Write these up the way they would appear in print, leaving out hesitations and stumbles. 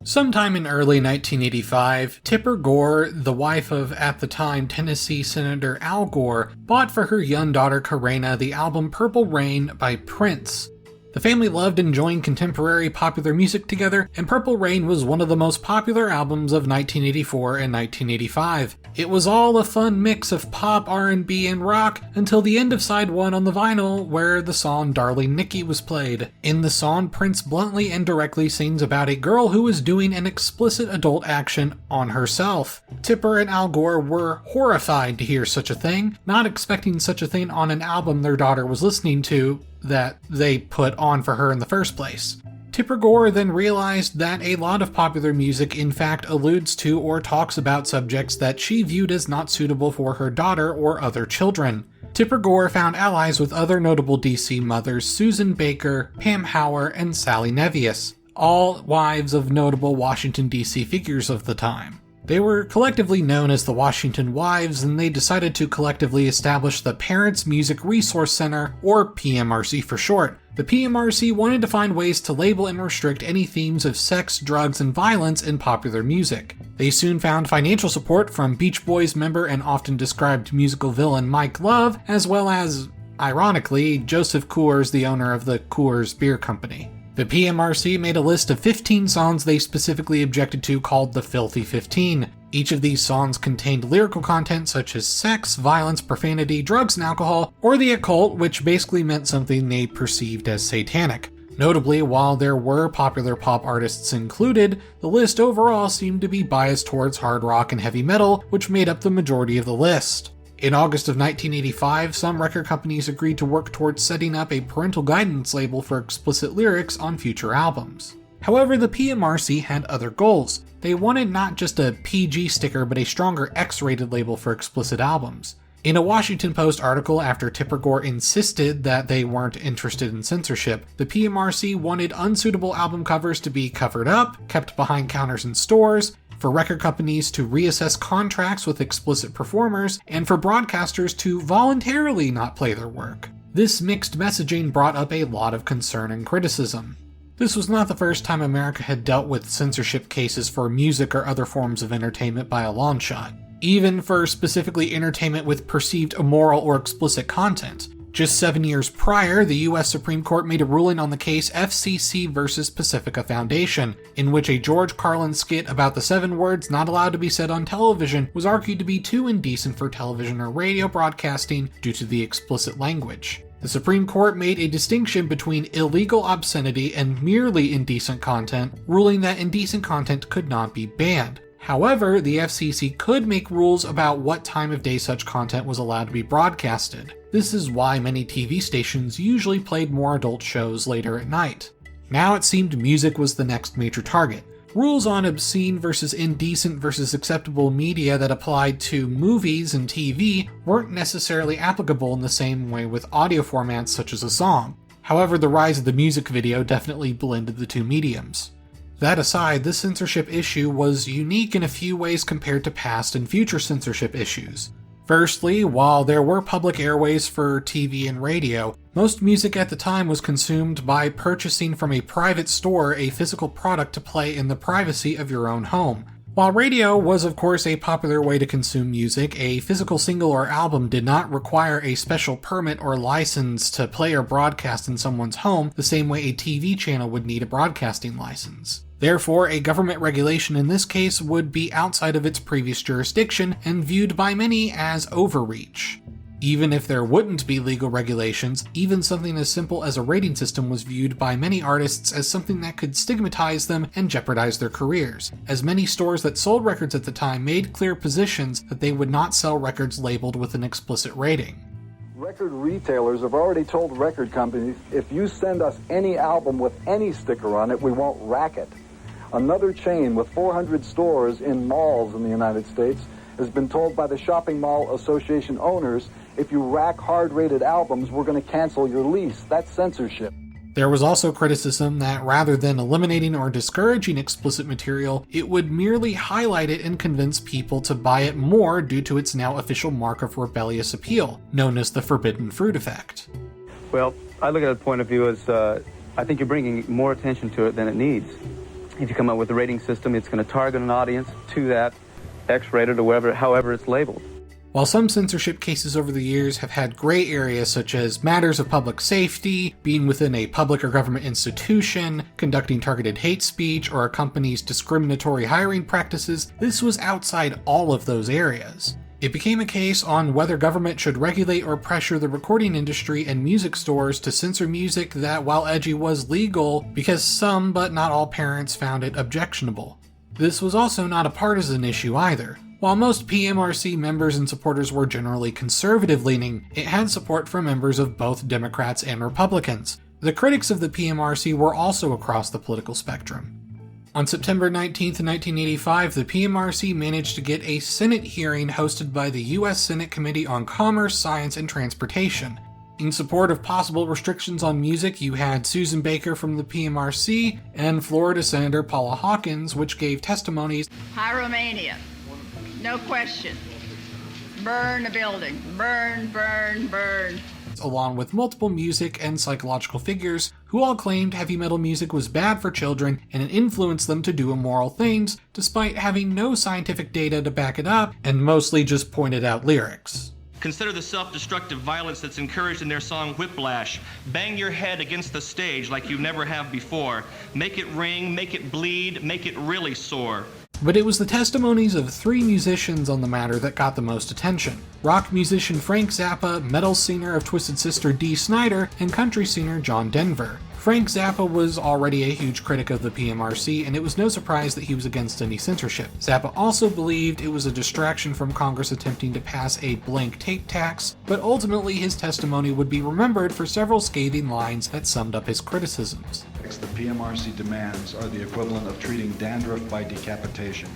Sometime in early 1985, Tipper Gore, the wife of, at the time, Tennessee Senator Al Gore, bought for her young daughter Karena the album Purple Rain by Prince. The family loved enjoying contemporary popular music together, and Purple Rain was one of the most popular albums of 1984 and 1985. It was all a fun mix of pop, R&B, and rock until the end of side 1 on the vinyl, where the song Darling Nikki was played. In the song, Prince bluntly and directly sings about a girl who is doing an explicit adult action on herself. Tipper and Al Gore were horrified to hear such a thing, not expecting such a thing on an album their daughter was listening to, that they put on for her in the first place. Tipper Gore then realized that a lot of popular music in fact alludes to or talks about subjects that she viewed as not suitable for her daughter or other children. Tipper Gore found allies with other notable DC mothers Susan Baker, Pam Hauer, and Sally Nevius, all wives of notable Washington DC figures of the time. They were collectively known as the Washington Wives, and they decided to collectively establish the Parents Music Resource Center, or PMRC for short. The PMRC wanted to find ways to label and restrict any themes of sex, drugs, and violence in popular music. They soon found financial support from Beach Boys member and often described musical villain Mike Love, as well as, ironically, Joseph Coors, the owner of the Coors Beer Company. The PMRC made a list of 15 songs they specifically objected to called the Filthy 15. Each of these songs contained lyrical content such as sex, violence, profanity, drugs, and alcohol, or the occult, which basically meant something they perceived as satanic. Notably, while there were popular pop artists included, the list overall seemed to be biased towards hard rock and heavy metal, which made up the majority of the list. In August of 1985, some record companies agreed to work towards setting up a parental guidance label for explicit lyrics on future albums. However, the PMRC had other goals. They wanted not just a PG sticker, but a stronger X-rated label for explicit albums. In a Washington Post article after Tipper Gore insisted that they weren't interested in censorship, the PMRC wanted unsuitable album covers to be covered up, kept behind counters in stores, for record companies to reassess contracts with explicit performers, and for broadcasters to voluntarily not play their work. This mixed messaging brought up a lot of concern and criticism. This was not the first time America had dealt with censorship cases for music or other forms of entertainment by a long shot, even for specifically entertainment with perceived immoral or explicit content. Just 7 years prior, the U.S. Supreme Court made a ruling on the case FCC vs. Pacifica Foundation, in which a George Carlin skit about the 7 words not allowed to be said on television was argued to be too indecent for television or radio broadcasting due to the explicit language. The Supreme Court made a distinction between illegal obscenity and merely indecent content, ruling that indecent content could not be banned. However, the FCC could make rules about what time of day such content was allowed to be broadcasted. This is why many TV stations usually played more adult shows later at night. Now it seemed music was the next major target. Rules on obscene versus indecent versus acceptable media that applied to movies and TV weren't necessarily applicable in the same way with audio formats such as a song. However, the rise of the music video definitely blended the two mediums. That aside, this censorship issue was unique in a few ways compared to past and future censorship issues. Firstly, while there were public airways for TV and radio, most music at the time was consumed by purchasing from a private store a physical product to play in the privacy of your own home. While radio was of course a popular way to consume music, a physical single or album did not require a special permit or license to play or broadcast in someone's home the same way a TV channel would need a broadcasting license. Therefore, a government regulation in this case would be outside of its previous jurisdiction and viewed by many as overreach. Even if there wouldn't be legal regulations, even something as simple as a rating system was viewed by many artists as something that could stigmatize them and jeopardize their careers, as many stores that sold records at the time made clear positions that they would not sell records labeled with an explicit rating. Record retailers have already told record companies, if you send us any album with any sticker on it, we won't rack it. Another chain with 400 stores in malls in the United States has been told by the Shopping Mall Association owners, if you rack hard-rated albums, we're going to cancel your lease. That's censorship. There was also criticism that rather than eliminating or discouraging explicit material, it would merely highlight it and convince people to buy it more due to its now official mark of rebellious appeal, known as the forbidden fruit effect. Well, I look at the point of view as I think you're bringing more attention to it than it needs. If you come up with a rating system, it's going to target an audience to that, X-rated or whatever, however it's labeled. While some censorship cases over the years have had gray areas such as matters of public safety, being within a public or government institution, conducting targeted hate speech, or a company's discriminatory hiring practices, this was outside all of those areas. It became a case on whether government should regulate or pressure the recording industry and music stores to censor music that, while edgy, was legal because some, but not all parents found it objectionable. This was also not a partisan issue either. While most PMRC members and supporters were generally conservative-leaning, it had support from members of both Democrats and Republicans. The critics of the PMRC were also across the political spectrum. On September 19, 1985, the PMRC managed to get a Senate hearing hosted by the U.S. Senate Committee on Commerce, Science, and Transportation. In support of possible restrictions on music, you had Susan Baker from the PMRC and Florida Senator Paula Hawkins, which gave testimonies. Pyromania. No question. Burn the building. Burn, burn, burn. Along with multiple music and psychological figures who all claimed heavy metal music was bad for children and it influenced them to do immoral things, despite having no scientific data to back it up and mostly just pointed out lyrics. Consider the self-destructive violence that's encouraged in their song Whiplash. Bang your head against the stage like you never have before. Make it ring, make it bleed, make it really sore. But it was the testimonies of three musicians on the matter that got the most attention. Rock musician Frank Zappa, metal singer of Twisted Sister Dee Snider, and country singer John Denver. Frank Zappa was already a huge critic of the PMRC, and it was no surprise that he was against any censorship. Zappa also believed it was a distraction from Congress attempting to pass a blank tape tax, but ultimately his testimony would be remembered for several scathing lines that summed up his criticisms. The PMRC demands are the equivalent of treating dandruff by decapitation.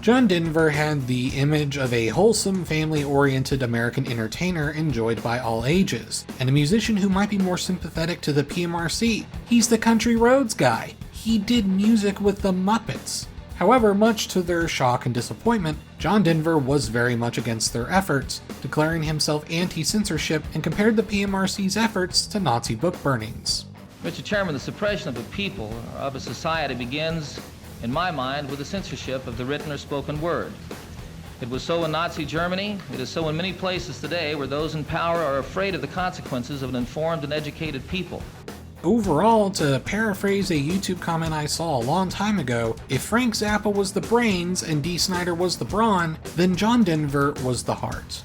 John Denver had the image of a wholesome, family-oriented American entertainer enjoyed by all ages, and a musician who might be more sympathetic to the PMRC. He's the country roads guy. He did music with the Muppets. However, much to their shock and disappointment, John Denver was very much against their efforts, declaring himself anti-censorship and compared the PMRC's efforts to Nazi book burnings. Mr. Chairman, the suppression of a people, of a society, begins, in my mind, with the censorship of the written or spoken word. It was so in Nazi Germany. It is so in many places today where those in power are afraid of the consequences of an informed and educated people. Overall, to paraphrase a YouTube comment I saw a long time ago, if Frank Zappa was the brains and Dee Snider was the brawn, then John Denver was the heart.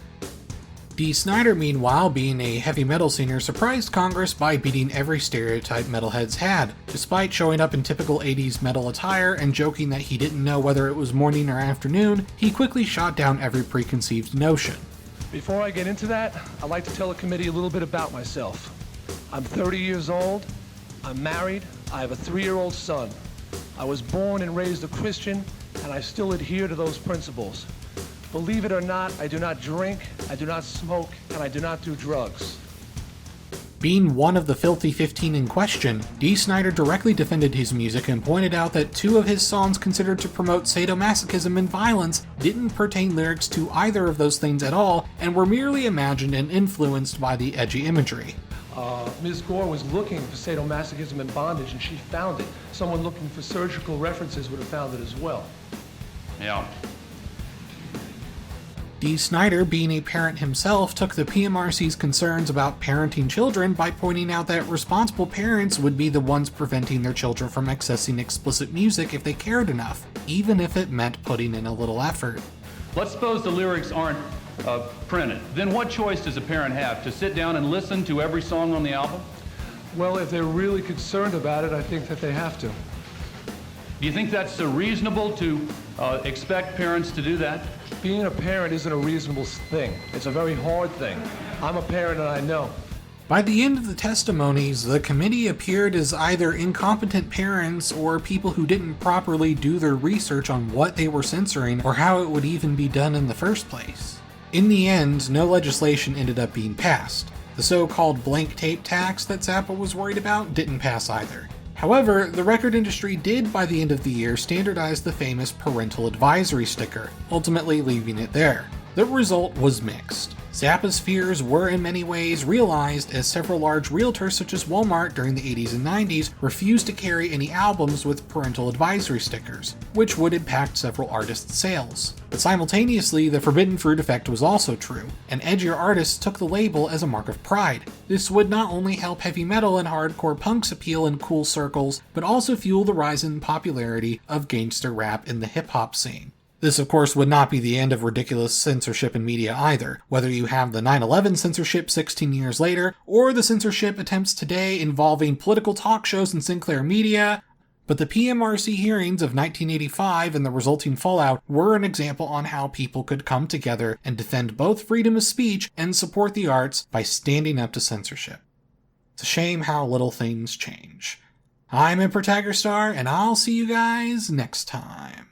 Dee Snider, meanwhile, being a heavy metal singer, surprised Congress by beating every stereotype metalheads had. Despite showing up in typical 80s metal attire and joking that he didn't know whether it was morning or afternoon, he quickly shot down every preconceived notion. Before I get into that, I'd like to tell the committee a little bit about myself. I'm 30 years old, I'm married, I have a 3-year-old son. I was born and raised a Christian, and I still adhere to those principles. Believe it or not, I do not drink, I do not smoke, and I do not do drugs. Being one of the filthy 15 in question, Dee Snider directly defended his music and pointed out that 2 of his songs considered to promote sadomasochism and violence didn't pertain lyrics to either of those things at all and were merely imagined and influenced by the edgy imagery. Ms. Gore was looking for sadomasochism and bondage, and she found it. Someone looking for surgical references would have found it as well. Yeah. Dee Snider, being a parent himself, took the PMRC's concerns about parenting children by pointing out that responsible parents would be the ones preventing their children from accessing explicit music if they cared enough, even if it meant putting in a little effort. Let's suppose the lyrics aren't printed. Then what choice does a parent have? To sit down and listen to every song on the album? Well, if they're really concerned about it, I think that they have to. Do you think that's reasonable to expect parents to do that? Being a parent isn't a reasonable thing. It's a very hard thing. I'm a parent and I know. By the end of the testimonies, the committee appeared as either incompetent parents or people who didn't properly do their research on what they were censoring or how it would even be done in the first place. In the end, no legislation ended up being passed. The so-called blank tape tax that Zappa was worried about didn't pass either. However, the record industry did, by the end of the year, standardize the famous parental advisory sticker, ultimately leaving it there. The result was mixed. Zappa's fears were in many ways realized, as several large realtors such as Walmart during the 80s and 90s refused to carry any albums with parental advisory stickers, which would impact several artists' sales. But simultaneously, the forbidden fruit effect was also true, and edgier artists took the label as a mark of pride. This would not only help heavy metal and hardcore punks appeal in cool circles, but also fuel the rise in popularity of gangster rap in the hip-hop scene. This, of course, would not be the end of ridiculous censorship in media either, whether you have the 9/11 censorship 16 years later, or the censorship attempts today involving political talk shows in Sinclair Media. But the PMRC hearings of 1985 and the resulting fallout were an example on how people could come together and defend both freedom of speech and support the arts by standing up to censorship. It's a shame how little things change. I'm Emperor Tigerstar, and I'll see you guys next time.